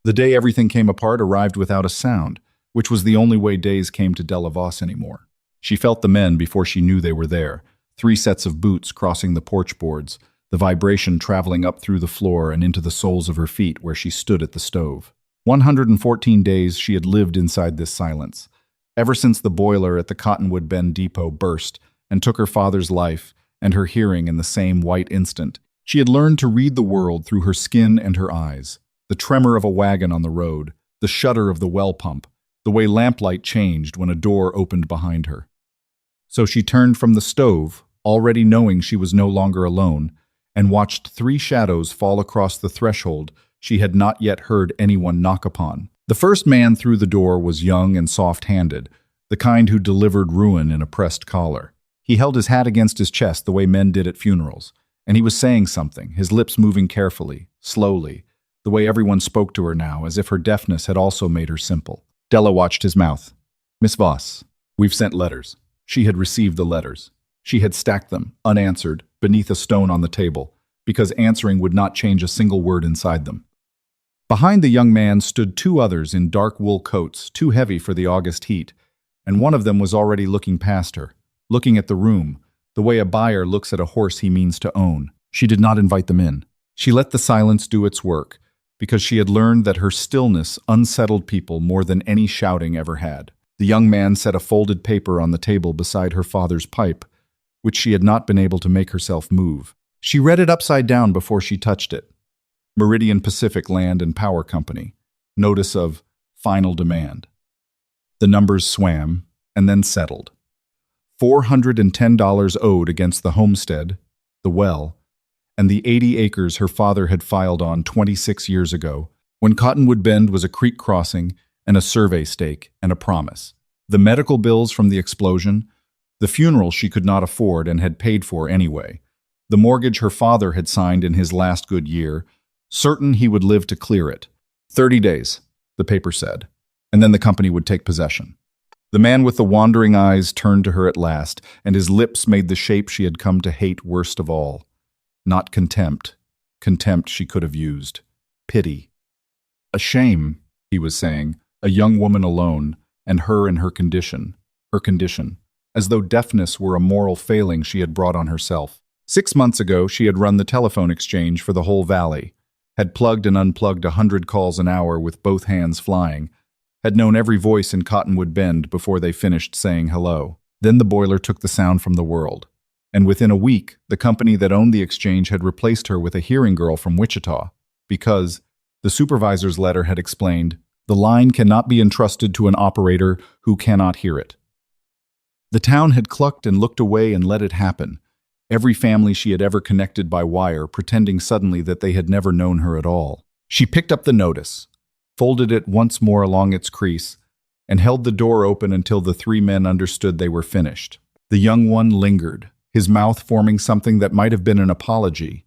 The day everything came apart arrived without a sound, which was the only way days came to Della Voss anymore. She felt the men before she knew they were there, 3 sets of boots crossing the porch boards, the vibration traveling up through the floor and into the soles of her feet where she stood at the stove. 114 days she had lived inside this silence, ever since the boiler at the Cottonwood Bend depot burst and took her father's life and her hearing in the same white instant. She had learned to read the world through her skin and her eyes, the tremor of a wagon on the road, the shudder of the well pump, the way lamplight changed when a door opened behind her. So she turned from the stove, already knowing she was no longer alone, and watched 3 shadows fall across the threshold she had not yet heard anyone knock upon. The first man through the door was young and soft-handed, the kind who delivered ruin in a pressed collar. He held his hat against his chest the way men did at funerals, and he was saying something, his lips moving carefully, slowly, the way everyone spoke to her now, as if her deafness had also made her simple. Della watched his mouth. "Miss Voss, we've sent letters." She had received the letters. She had stacked them, unanswered, beneath a stone on the table, because answering would not change a single word inside them. Behind the young man stood 2 others in dark wool coats, too heavy for the August heat, and one of them was already looking past her, looking at the room, the way a buyer looks at a horse he means to own. She did not invite them in. She let the silence do its work, because she had learned that her stillness unsettled people more than any shouting ever had. The young man set a folded paper on the table beside her father's pipe, which she had not been able to make herself move. She read it upside down before she touched it. Meridian Pacific Land and Power Company. Notice of final demand. The numbers swam and then settled. $410 owed against the homestead, the well, and the 80 acres her father had filed on 26 years ago, when Cottonwood Bend was a creek crossing and a survey stake and a promise. The medical bills from the explosion, the funeral she could not afford and had paid for anyway, the mortgage her father had signed in his last good year, certain he would live to clear it. 30 days, the paper said, and then the company would take possession. The man with the wandering eyes turned to her at last, and his lips made the shape she had come to hate worst of all. Not contempt. Contempt she could have used. Pity. A shame, he was saying, a young woman alone, and her in her condition, as though deafness were a moral failing she had brought on herself. 6 months ago, she had run the telephone exchange for the whole valley, had plugged and unplugged 100 calls an hour with both hands flying, had known every voice in Cottonwood Bend before they finished saying hello. Then the boiler took the sound from the world, and within a week, the company that owned the exchange had replaced her with a hearing girl from Wichita, because, the supervisor's letter had explained, the line cannot be entrusted to an operator who cannot hear it. The town had clucked and looked away and let it happen, every family she had ever connected by wire pretending suddenly that they had never known her at all. She picked up the notice, folded it once more along its crease, and held the door open until the 3 men understood they were finished. The young one lingered, his mouth forming something that might have been an apology,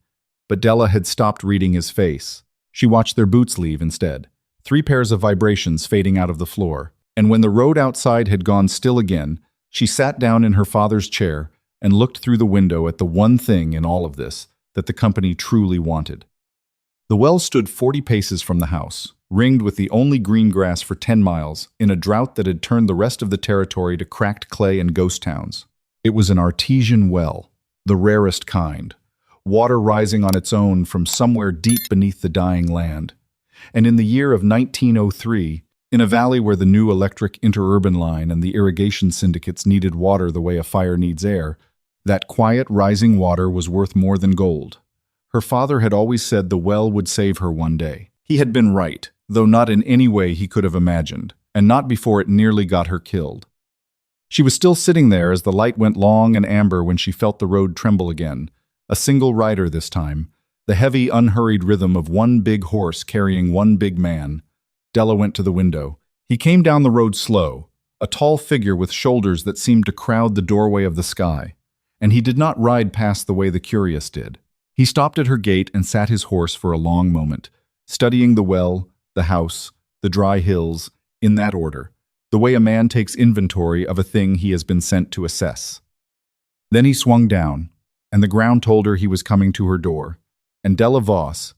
but Della had stopped reading his face. She watched their boots leave instead, 3 pairs of vibrations fading out of the floor, and when the road outside had gone still again, she sat down in her father's chair and looked through the window at the one thing in all of this that the company truly wanted. The well stood 40 paces from the house, ringed with the only green grass for 10 miles, in a drought that had turned the rest of the territory to cracked clay and ghost towns. It was an artesian well, the rarest kind, water rising on its own from somewhere deep beneath the dying land. And in the year of 1903, in a valley where the new electric interurban line and the irrigation syndicates needed water the way a fire needs air, that quiet rising water was worth more than gold. Her father had always said the well would save her one day. He had been right, though not in any way he could have imagined, and not before it nearly got her killed. She was still sitting there as the light went long and amber when she felt the road tremble again, a single rider this time, the heavy, unhurried rhythm of one big horse carrying one big man. Della went to the window. He came down the road slow, a tall figure with shoulders that seemed to crowd the doorway of the sky, and he did not ride past the way the curious did. He stopped at her gate and sat his horse for a long moment, studying the well, the house, the dry hills, in that order, the way a man takes inventory of a thing he has been sent to assess. Then he swung down, and the ground told her he was coming to her door, and Della Voss,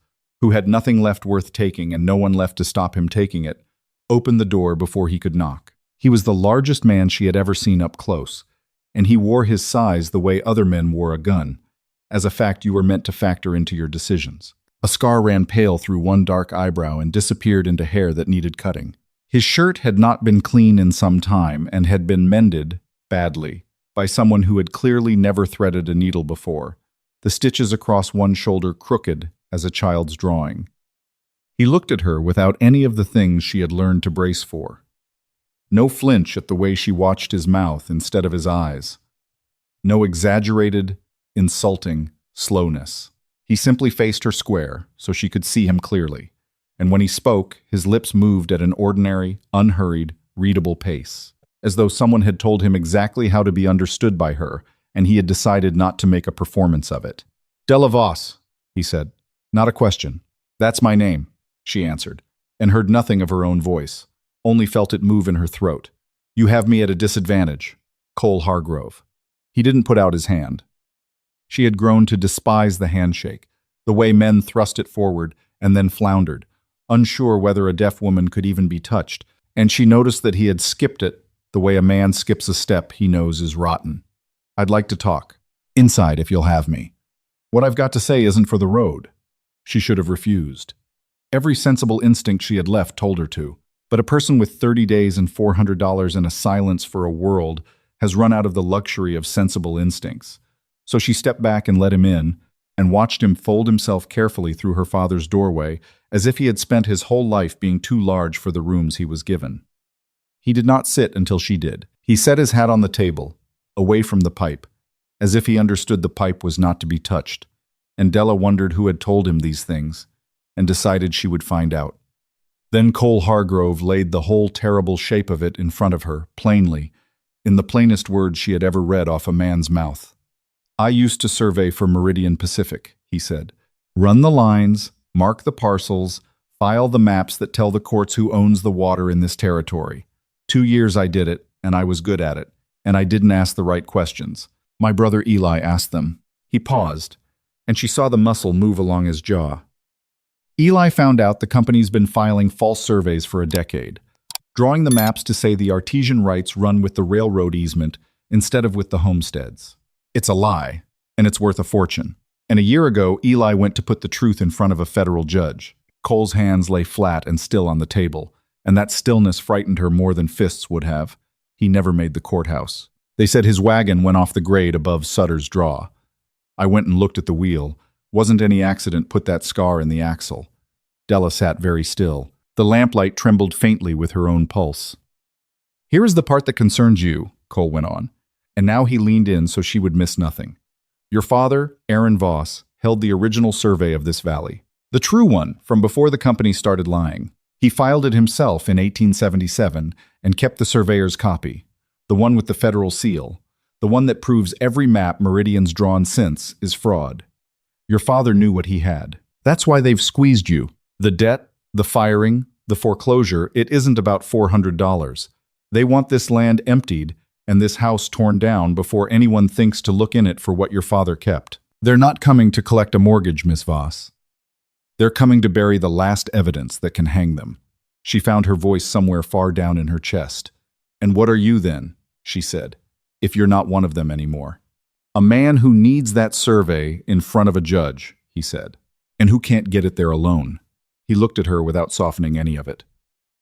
who had nothing left worth taking and no one left to stop him taking it, opened the door before he could knock. He was the largest man she had ever seen up close, and he wore his size the way other men wore a gun, as a fact you were meant to factor into your decisions. A scar ran pale through one dark eyebrow and disappeared into hair that needed cutting. His shirt had not been clean in some time and had been mended, badly, by someone who had clearly never threaded a needle before, the stitches across one shoulder crooked as a child's drawing. He looked at her without any of the things she had learned to brace for. No flinch at the way she watched his mouth instead of his eyes. No exaggerated, insulting slowness. He simply faced her square so she could see him clearly, and when he spoke, his lips moved at an ordinary, unhurried, readable pace, as though someone had told him exactly how to be understood by her, and he had decided not to make a performance of it. "Della Voss," he said. "Not a question. That's my name," she answered, and heard nothing of her own voice, only felt it move in her throat. "You have me at a disadvantage, Cole Hargrove." He didn't put out his hand. She had grown to despise the handshake, the way men thrust it forward and then floundered, unsure whether a deaf woman could even be touched, and she noticed that he had skipped it the way a man skips a step he knows is rotten. "I'd like to talk. Inside, if you'll have me. What I've got to say isn't for the road." She should have refused. Every sensible instinct she had left told her to, but a person with 30 days and $400 and a silence for a world has run out of the luxury of sensible instincts. So she stepped back and let him in, and watched him fold himself carefully through her father's doorway, as if he had spent his whole life being too large for the rooms he was given. He did not sit until she did. He set his hat on the table, away from the pipe, as if he understood the pipe was not to be touched, and Della wondered who had told him these things, and decided she would find out. Then Cole Hargrove laid the whole terrible shape of it in front of her, plainly, in the plainest words she had ever read off a man's mouth. "I used to survey for Meridian Pacific," he said. "Run the lines, mark the parcels, file the maps that tell the courts who owns the water in this territory. 2 years I did it, and I was good at it, and I didn't ask the right questions. My brother Eli asked them." He paused, and she saw the muscle move along his jaw. "Eli found out the company's been filing false surveys for a decade, drawing the maps to say the artesian rights run with the railroad easement instead of with the homesteads. It's a lie, and it's worth a fortune. And a year ago, Eli went to put the truth in front of a federal judge." Cole's hands lay flat and still on the table, and that stillness frightened her more than fists would have. He never made the courthouse. "They said his wagon went off the grade above Sutter's Draw. I went and looked at the wheel. Wasn't any accident put that scar in the axle." Della sat very still. The lamplight trembled faintly with her own pulse. "Here is the part that concerns you," Cole went on, and now he leaned in so she would miss nothing. "Your father, Aaron Voss, held the original survey of this valley. The true one, from before the company started lying. He filed it himself in 1877 and kept the surveyor's copy, the one with the federal seal, the one that proves every map Meridian's drawn since is fraud. Your father knew what he had. That's why they've squeezed you. The debt, the firing, the foreclosure, it isn't about $400. They want this land emptied and this house torn down before anyone thinks to look in it for what your father kept. They're not coming to collect a mortgage, Miss Voss. They're coming to bury the last evidence that can hang them." She found her voice somewhere far down in her chest. "And what are you then," she said, "if you're not one of them anymore?" "A man who needs that survey in front of a judge," he said, "and who can't get it there alone." He looked at her without softening any of it.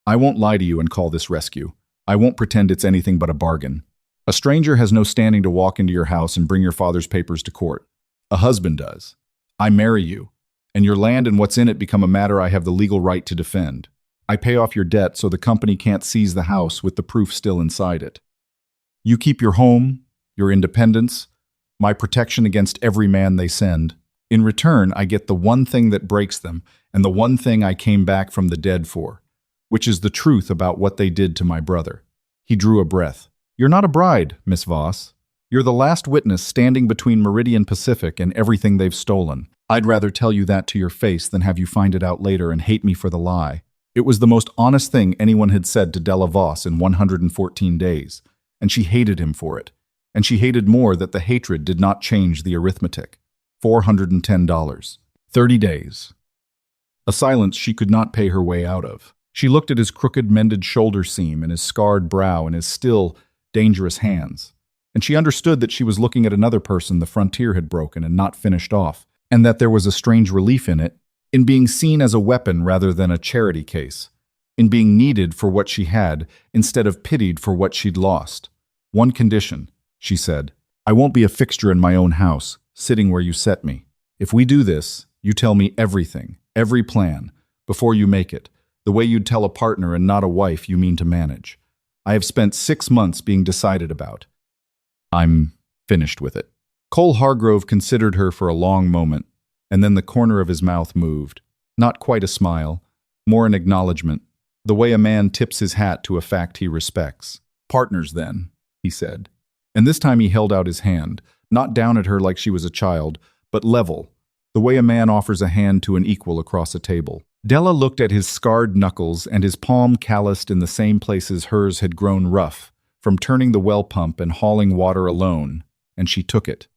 "I won't lie to you and call this rescue. I won't pretend it's anything but a bargain. A stranger has no standing to walk into your house and bring your father's papers to court. A husband does. I marry you, and your land and what's in it become a matter I have the legal right to defend. I pay off your debt so the company can't seize the house with the proof still inside it. You keep your home, your independence, my protection against every man they send. In return, I get the one thing that breaks them and the one thing I came back from the dead for, which is the truth about what they did to my brother." He drew a breath. "You're not a bride, Miss Voss. You're the last witness standing between Meridian Pacific and everything they've stolen. I'd rather tell you that to your face than have you find it out later and hate me for the lie." It was the most honest thing anyone had said to Della Voss in 114 days, and she hated him for it. And she hated more that the hatred did not change the arithmetic. $410. 30 days. a silence she could not pay her way out of. She looked at his crooked, mended shoulder seam and his scarred brow and his still, dangerous hands. And she understood that she was looking at another person the frontier had broken and not finished off, and that there was a strange relief in it, in being seen as a weapon rather than a charity case, in being needed for what she had instead of pitied for what she'd lost. One condition, she said. I won't be a fixture in my own house, sitting where you set me. If we do this, you tell me everything, every plan, before you make it, the way you'd tell a partner and not a wife you mean to manage. I have spent 6 months being decided about. I'm finished with it. Cole Hargrove considered her for a long moment, and then the corner of his mouth moved. Not quite a smile, more an acknowledgement, the way a man tips his hat to a fact he respects. Partners, then, he said. And this time he held out his hand, not down at her like she was a child, but level, the way a man offers a hand to an equal across a table. Della looked at his scarred knuckles and his palm calloused in the same places hers had grown rough, from turning the well pump and hauling water alone, and she took it.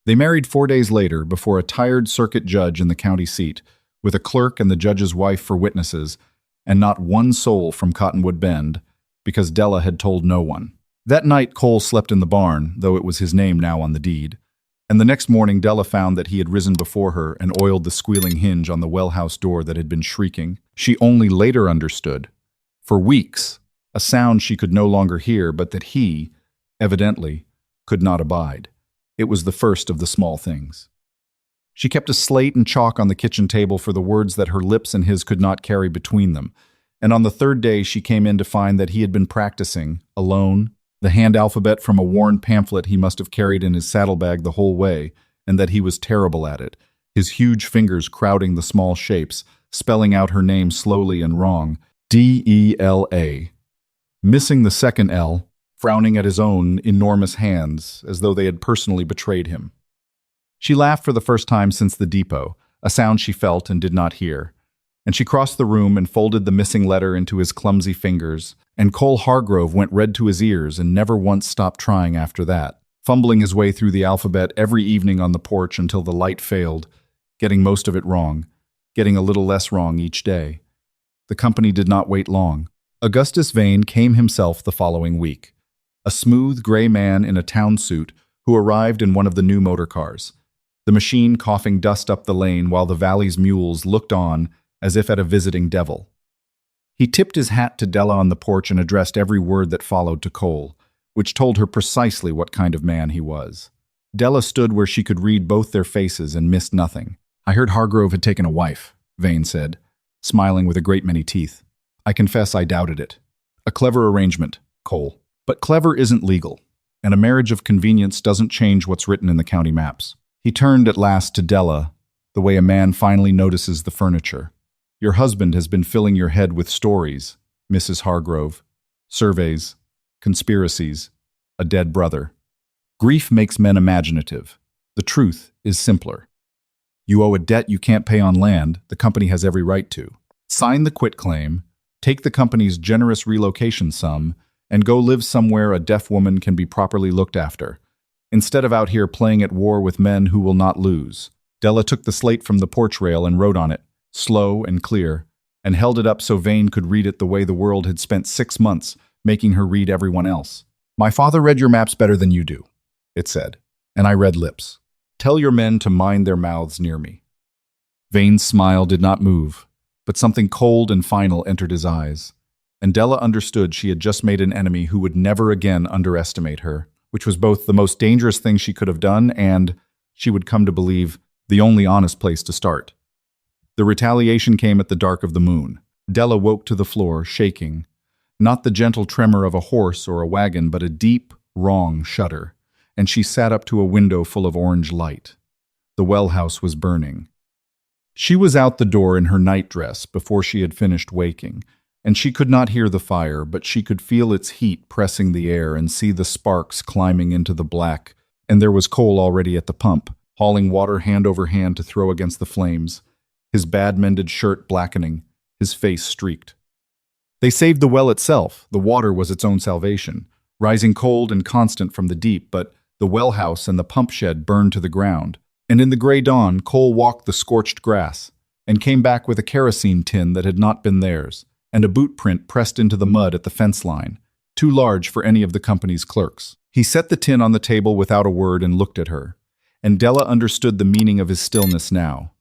They married 4 days later before a tired circuit judge in the county seat, with a clerk and the judge's wife for witnesses, and not one soul from Cottonwood Bend, because Della had told no one. That night Cole slept in the barn, though it was his name now on the deed, and the next morning Della found that he had risen before her and oiled the squealing hinge on the well-house door that had been shrieking. She only later understood, for weeks, a sound she could no longer hear, but that he, evidently, could not abide. It was the first of the small things. She kept a slate and chalk on the kitchen table for the words that her lips and his could not carry between them, and on the third day she came in to find that he had been practicing, alone, the hand alphabet from a worn pamphlet he must have carried in his saddlebag the whole way, and that he was terrible at it, his huge fingers crowding the small shapes, spelling out her name slowly and wrong, D-E-L-A. Missing the second L, frowning at his own enormous hands, as though they had personally betrayed him. She laughed for the first time since the depot, a sound she felt and did not hear, and she crossed the room and folded the missing letter into his clumsy fingers, and Cole Hargrove went red to his ears and never once stopped trying after that, fumbling his way through the alphabet every evening on the porch until the light failed, getting most of it wrong, getting a little less wrong each day. The company did not wait long. Augustus Vane came himself the following week, a smooth gray man in a town suit who arrived in one of the new motor cars, the machine coughing dust up the lane while the valley's mules looked on as if at a visiting devil. He tipped his hat to Della on the porch and addressed every word that followed to Cole, which told her precisely what kind of man he was. Della stood where she could read both their faces and missed nothing. I heard Hargrove had taken a wife, Vane said, smiling with a great many teeth. I confess I doubted it. A clever arrangement, Cole. But clever isn't legal, and a marriage of convenience doesn't change what's written in the county maps. He turned at last to Della, the way a man finally notices the furniture. Your husband has been filling your head with stories, Mrs. Hargrove. Surveys, conspiracies, a dead brother. Grief makes men imaginative. The truth is simpler. You owe a debt you can't pay on land the company has every right to. Sign the quitclaim, take the company's generous relocation sum, and go live somewhere a deaf woman can be properly looked after, instead of out here playing at war with men who will not lose. Della took the slate from the porch rail and wrote on it, slow and clear, and held it up so Vane could read it the way the world had spent 6 months making her read everyone else. My father read your maps better than you do, it said, and I read lips. Tell your men to mind their mouths near me. Vane's smile did not move, but something cold and final entered his eyes, and Della understood she had just made an enemy who would never again underestimate her, which was both the most dangerous thing she could have done and, she would come to believe, the only honest place to start. The retaliation came at the dark of the moon. Della woke to the floor, shaking, not the gentle tremor of a horse or a wagon, but a deep, wrong shudder, and she sat up to a window full of orange light. The well house was burning. She was out the door in her nightdress before she had finished waking, and she could not hear the fire, but she could feel its heat pressing the air and see the sparks climbing into the black, and there was Cole already at the pump, hauling water hand over hand to throw against the flames, his bad-mended shirt blackening, his face streaked. They saved the well itself. The water was its own salvation, rising cold and constant from the deep, but the well house and the pump shed burned to the ground, and in the gray dawn Cole walked the scorched grass, and came back with a kerosene tin that had not been theirs, and a boot print pressed into the mud at the fence line, too large for any of the company's clerks. He set the tin on the table without a word and looked at her, and Della understood the meaning of his stillness now.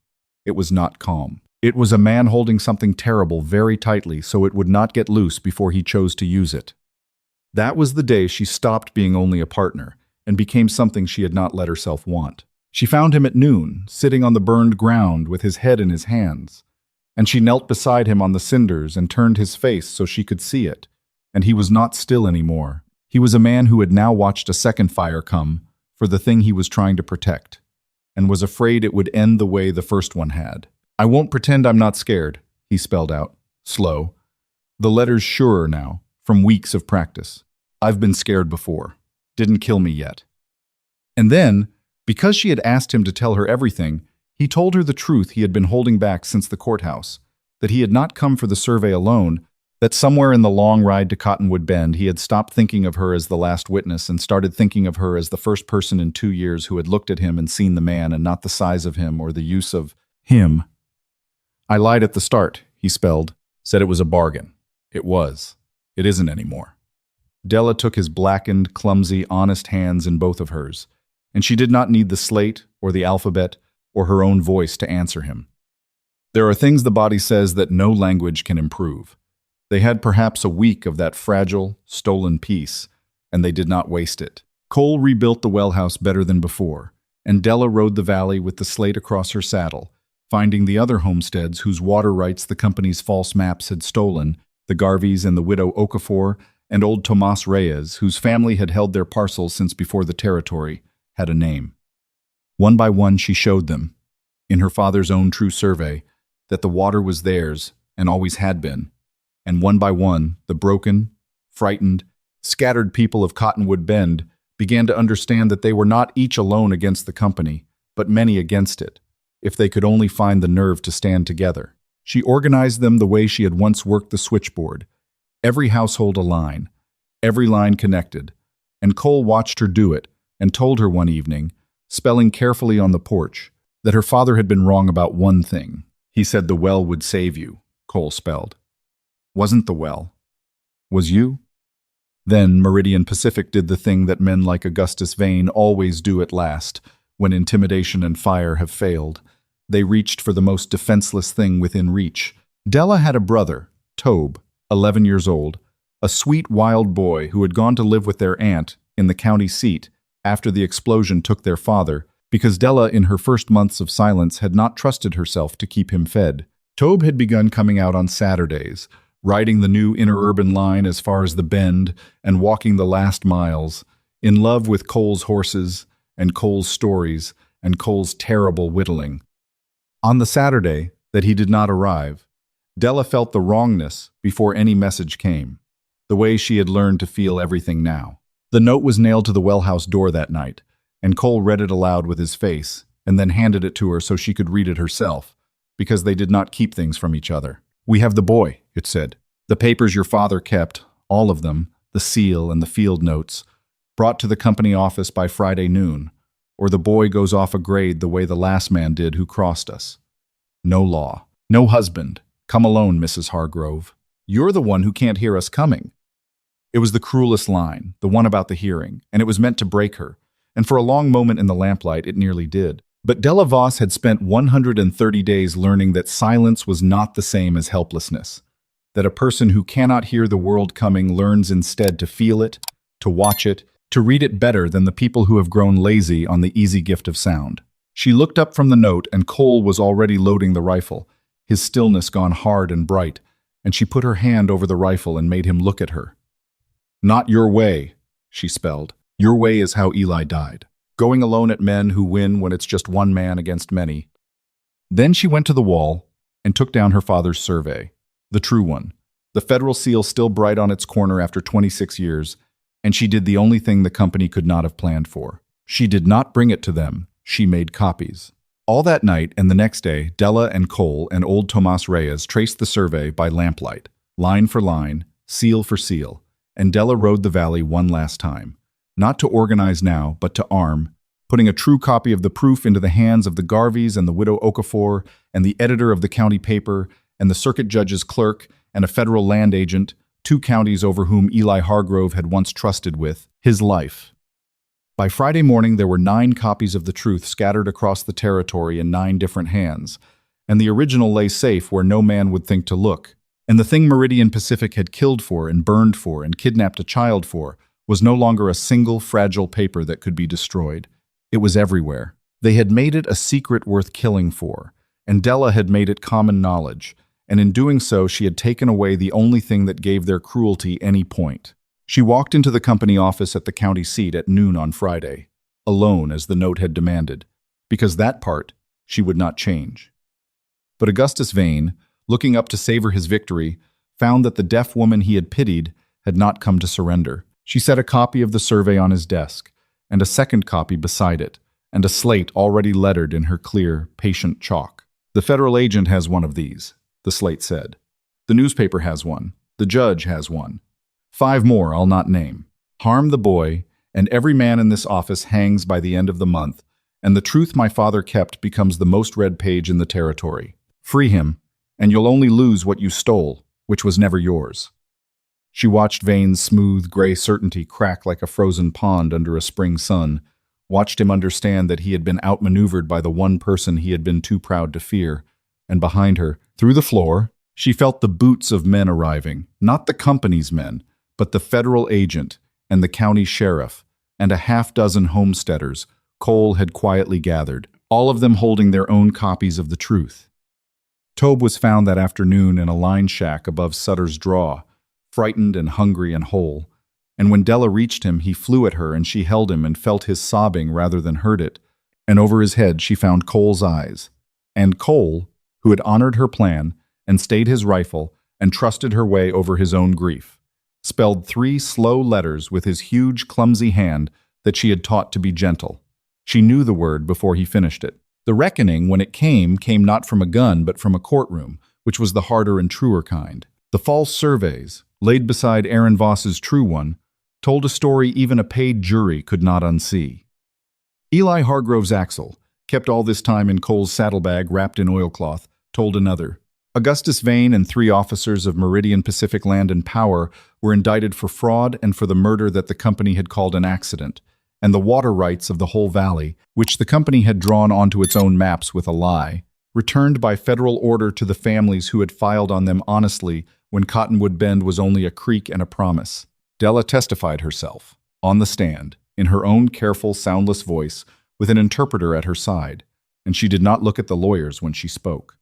It was not calm. It was a man holding something terrible very tightly so it would not get loose before he chose to use it. That was the day she stopped being only a partner and became something she had not let herself want. She found him at noon, sitting on the burned ground with his head in his hands, and she knelt beside him on the cinders and turned his face so she could see it, and he was not still anymore. He was a man who had now watched a second fire come for the thing he was trying to protect, and was afraid it would end the way the first one had. "I won't pretend I'm not scared," he spelled out, slow, the letters surer now, from weeks of practice. "I've been scared before. Didn't kill me yet." And then, because she had asked him to tell her everything, he told her the truth he had been holding back since the courthouse, that he had not come for the survey alone, that somewhere in the long ride to Cottonwood Bend he had stopped thinking of her as the last witness and started thinking of her as the first person in 2 years who had looked at him and seen the man and not the size of him or the use of him. "I lied at the start," he spelled, said it was a bargain. It was. It isn't anymore. Della took his blackened, clumsy, honest hands in both of hers, and she did not need the slate or the alphabet or her own voice to answer him. There are things the body says that no language can improve. They had perhaps a week of that fragile, stolen peace, and they did not waste it. Cole rebuilt the well house better than before, and Della rode the valley with the slate across her saddle, finding the other homesteads whose water rights the company's false maps had stolen, the Garveys and the widow Okafor, and old Tomas Reyes, whose family had held their parcels since before the territory had a name. One by one she showed them, in her father's own true survey, that the water was theirs and always had been. And one by one, the broken, frightened, scattered people of Cottonwood Bend began to understand that they were not each alone against the company, but many against it, if they could only find the nerve to stand together. She organized them the way she had once worked the switchboard, every household a line, every line connected, and Cole watched her do it and told her one evening, spelling carefully on the porch, that her father had been wrong about one thing. He said the well would save you, Cole spelled. Wasn't the well. Was you? Then Meridian Pacific did the thing that men like Augustus Vane always do at last, when intimidation and fire have failed. They reached for the most defenseless thing within reach. Della had a brother, Tobe, 11 years old, a sweet wild boy who had gone to live with their aunt in the county seat after the explosion took their father, because Della in her first months of silence had not trusted herself to keep him fed. Tobe had begun coming out on Saturdays, riding the new interurban line as far as the Bend and walking the last miles, in love with Cole's horses and Cole's stories and Cole's terrible whittling. On the Saturday that he did not arrive, Della felt the wrongness before any message came, the way she had learned to feel everything now. The note was nailed to the well house door that night, and Cole read it aloud with his face and then handed it to her so she could read it herself, because they did not keep things from each other. "We have the boy," it said. "The papers your father kept, all of them, the seal and the field notes, brought to the company office by Friday noon, or the boy goes off a grade the way the last man did who crossed us. No law. No husband. Come alone, Mrs. Hargrove. You're the one who can't hear us coming." It was the cruelest line, the one about the hearing, and it was meant to break her, and for a long moment in the lamplight it nearly did. But Della Voss had spent 130 days learning that silence was not the same as helplessness, that a person who cannot hear the world coming learns instead to feel it, to watch it, to read it better than the people who have grown lazy on the easy gift of sound. She looked up from the note, and Cole was already loading the rifle, his stillness gone hard and bright, and she put her hand over the rifle and made him look at her. "Not your way," she spelled. "Your way is how Eli died. Going alone at men who win when it's just one man against many." Then she went to the wall and took down her father's survey, the true one, the federal seal still bright on its corner after 26 years, and she did the only thing the company could not have planned for. She did not bring it to them, she made copies. All that night and the next day, Della and Cole and old Tomas Reyes traced the survey by lamplight, line for line, seal for seal, and Della rode the valley one last time, not to organize now, but to arm, putting a true copy of the proof into the hands of the Garveys and the widow Okafor and the editor of the county paper and the circuit judge's clerk and a federal land agent, 2 counties over whom Eli Hargrove had once trusted with his life. By Friday morning, there were 9 copies of the truth scattered across the territory in 9 different hands, and the original lay safe where no man would think to look. And the thing Meridian Pacific had killed for and burned for and kidnapped a child for was no longer a single fragile paper that could be destroyed. It was everywhere. They had made it a secret worth killing for, and Della had made it common knowledge, and in doing so she had taken away the only thing that gave their cruelty any point. She walked into the company office at the county seat at noon on Friday, alone as the note had demanded, because that part she would not change. But Augustus Vane, looking up to savor his victory, found that the deaf woman he had pitied had not come to surrender. She set a copy of the survey on his desk, and a second copy beside it, and a slate already lettered in her clear, patient chalk. "The federal agent has one of these," the slate said. "The newspaper has one. The judge has one. 5 more I'll not name. Harm the boy, and every man in this office hangs by the end of the month, and the truth my father kept becomes the most read page in the territory. Free him, and you'll only lose what you stole, which was never yours." She watched Vane's smooth, gray certainty crack like a frozen pond under a spring sun, watched him understand that he had been outmaneuvered by the one person he had been too proud to fear, and behind her, through the floor, she felt the boots of men arriving, not the company's men, but the federal agent and the county sheriff, and a half-dozen homesteaders Cole had quietly gathered, all of them holding their own copies of the truth. Tobe was found that afternoon in a line shack above Sutter's Draw, frightened and hungry and whole, and when Della reached him, he flew at her and she held him and felt his sobbing rather than heard it, and over his head she found Cole's eyes. And Cole, who had honored her plan and stayed his rifle and trusted her way over his own grief, spelled 3 slow letters with his huge, clumsy hand that she had taught to be gentle. She knew the word before he finished it. The reckoning, when it came not from a gun but from a courtroom, which was the harder and truer kind. The false surveys, laid beside Aaron Voss's true one, told a story even a paid jury could not unsee. Eli Hargrove's axle, kept all this time in Cole's saddlebag wrapped in oilcloth, told another. Augustus Vane and 3 officers of Meridian Pacific Land and Power were indicted for fraud and for the murder that the company had called an accident, and the water rights of the whole valley, which the company had drawn onto its own maps with a lie, returned by federal order to the families who had filed on them honestly when Cottonwood Bend was only a creek and a promise. Della testified herself, on the stand, in her own careful, soundless voice, with an interpreter at her side, and she did not look at the lawyers when she spoke.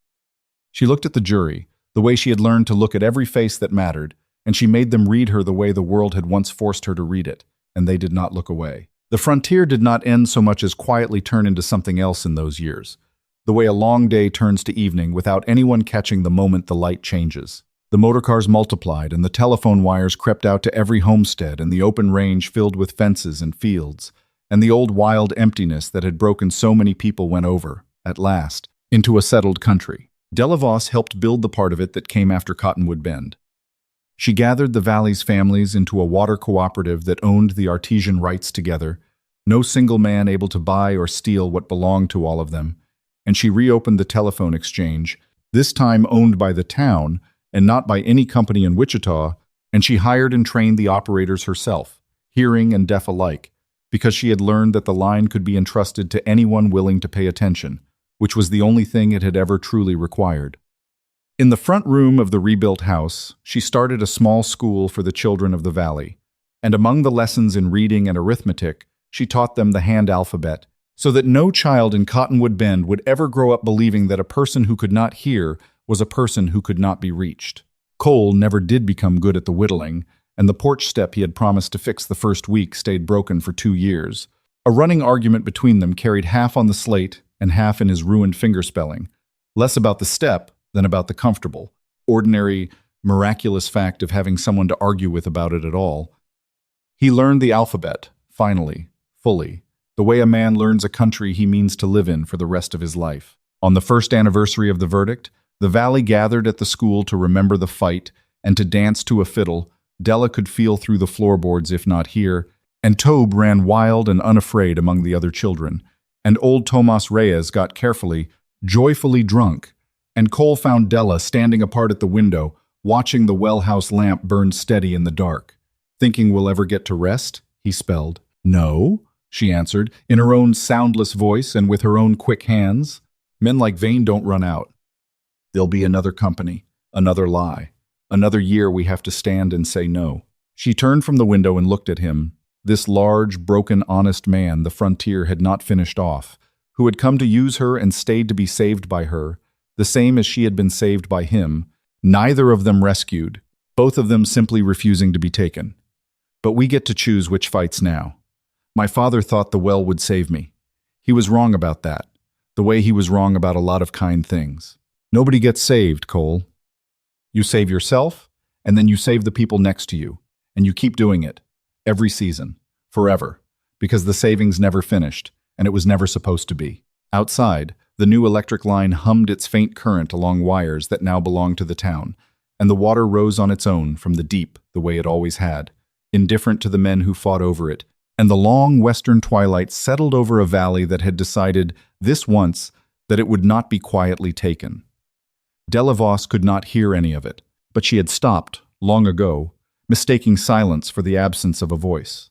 She looked at the jury, the way she had learned to look at every face that mattered, and she made them read her the way the world had once forced her to read it, and they did not look away. The frontier did not end so much as quietly turn into something else in those years, the way a long day turns to evening without anyone catching the moment the light changes. The motorcars multiplied, and the telephone wires crept out to every homestead, and the open range filled with fences and fields, and the old wild emptiness that had broken so many people went over, at last, into a settled country. Della Voss helped build the part of it that came after Cottonwood Bend. She gathered the valley's families into a water cooperative that owned the artesian rights together, no single man able to buy or steal what belonged to all of them, and she reopened the telephone exchange, this time owned by the town and not by any company in Wichita, and she hired and trained the operators herself, hearing and deaf alike, because she had learned that the line could be entrusted to anyone willing to pay attention, which was the only thing it had ever truly required. In the front room of the rebuilt house, she started a small school for the children of the valley, and among the lessons in reading and arithmetic, she taught them the hand alphabet, so that no child in Cottonwood Bend would ever grow up believing that a person who could not hear was a person who could not be reached. Cole never did become good at the whittling, and the porch step he had promised to fix the first week stayed broken for 2 years. A running argument between them carried half on the slate and half in his ruined fingerspelling, less about the step than about the comfortable, ordinary, miraculous fact of having someone to argue with about it at all. He learned the alphabet, finally, fully, the way a man learns a country he means to live in for the rest of his life. On the first anniversary of the verdict, the valley gathered at the school to remember the fight and to dance to a fiddle. Della could feel through the floorboards, if not hear, and Tobe ran wild and unafraid among the other children, and old Tomas Reyes got carefully, joyfully drunk, and Cole found Della standing apart at the window, watching the well house lamp burn steady in the dark. Thinking we'll ever get to rest? He spelled. No, she answered, in her own soundless voice and with her own quick hands. Men like Vane don't run out. There'll be another company, another lie, another year we have to stand and say no. She turned from the window and looked at him, this large, broken, honest man the frontier had not finished off, who had come to use her and stayed to be saved by her, the same as she had been saved by him, neither of them rescued, both of them simply refusing to be taken. But we get to choose which fights now. My father thought the well would save me. He was wrong about that, the way he was wrong about a lot of kind things. Nobody gets saved, Cole. You save yourself, and then you save the people next to you, and you keep doing it, every season, forever, because the saving's never finished, and it was never supposed to be. Outside, the new electric line hummed its faint current along wires that now belonged to the town, and the water rose on its own from the deep the way it always had, indifferent to the men who fought over it, and the long western twilight settled over a valley that had decided, this once, that it would not be quietly taken. Della Voss could not hear any of it, but she had stopped, long ago, mistaking silence for the absence of a voice.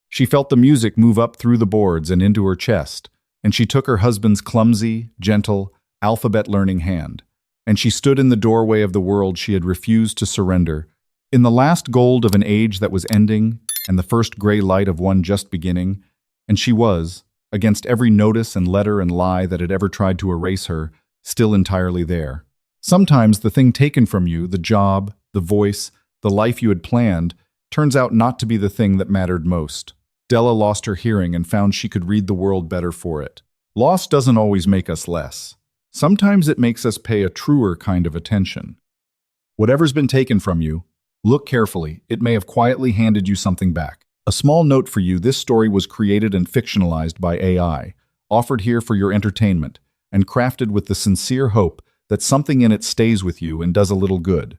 She felt the music move up through the boards and into her chest, and she took her husband's clumsy, gentle, alphabet-learning hand, and she stood in the doorway of the world she had refused to surrender, in the last gold of an age that was ending and the first gray light of one just beginning, and she was, against every notice and letter and lie that had ever tried to erase her, still entirely there. Sometimes the thing taken from you, the job, the voice, the life you had planned, turns out not to be the thing that mattered most. Della lost her hearing and found she could read the world better for it. Loss doesn't always make us less. Sometimes it makes us pay a truer kind of attention. Whatever's been taken from you, look carefully. It may have quietly handed you something back. A small note for you, this story was created and fictionalized by AI, offered here for your entertainment, and crafted with the sincere hope that something in it stays with you and does a little good.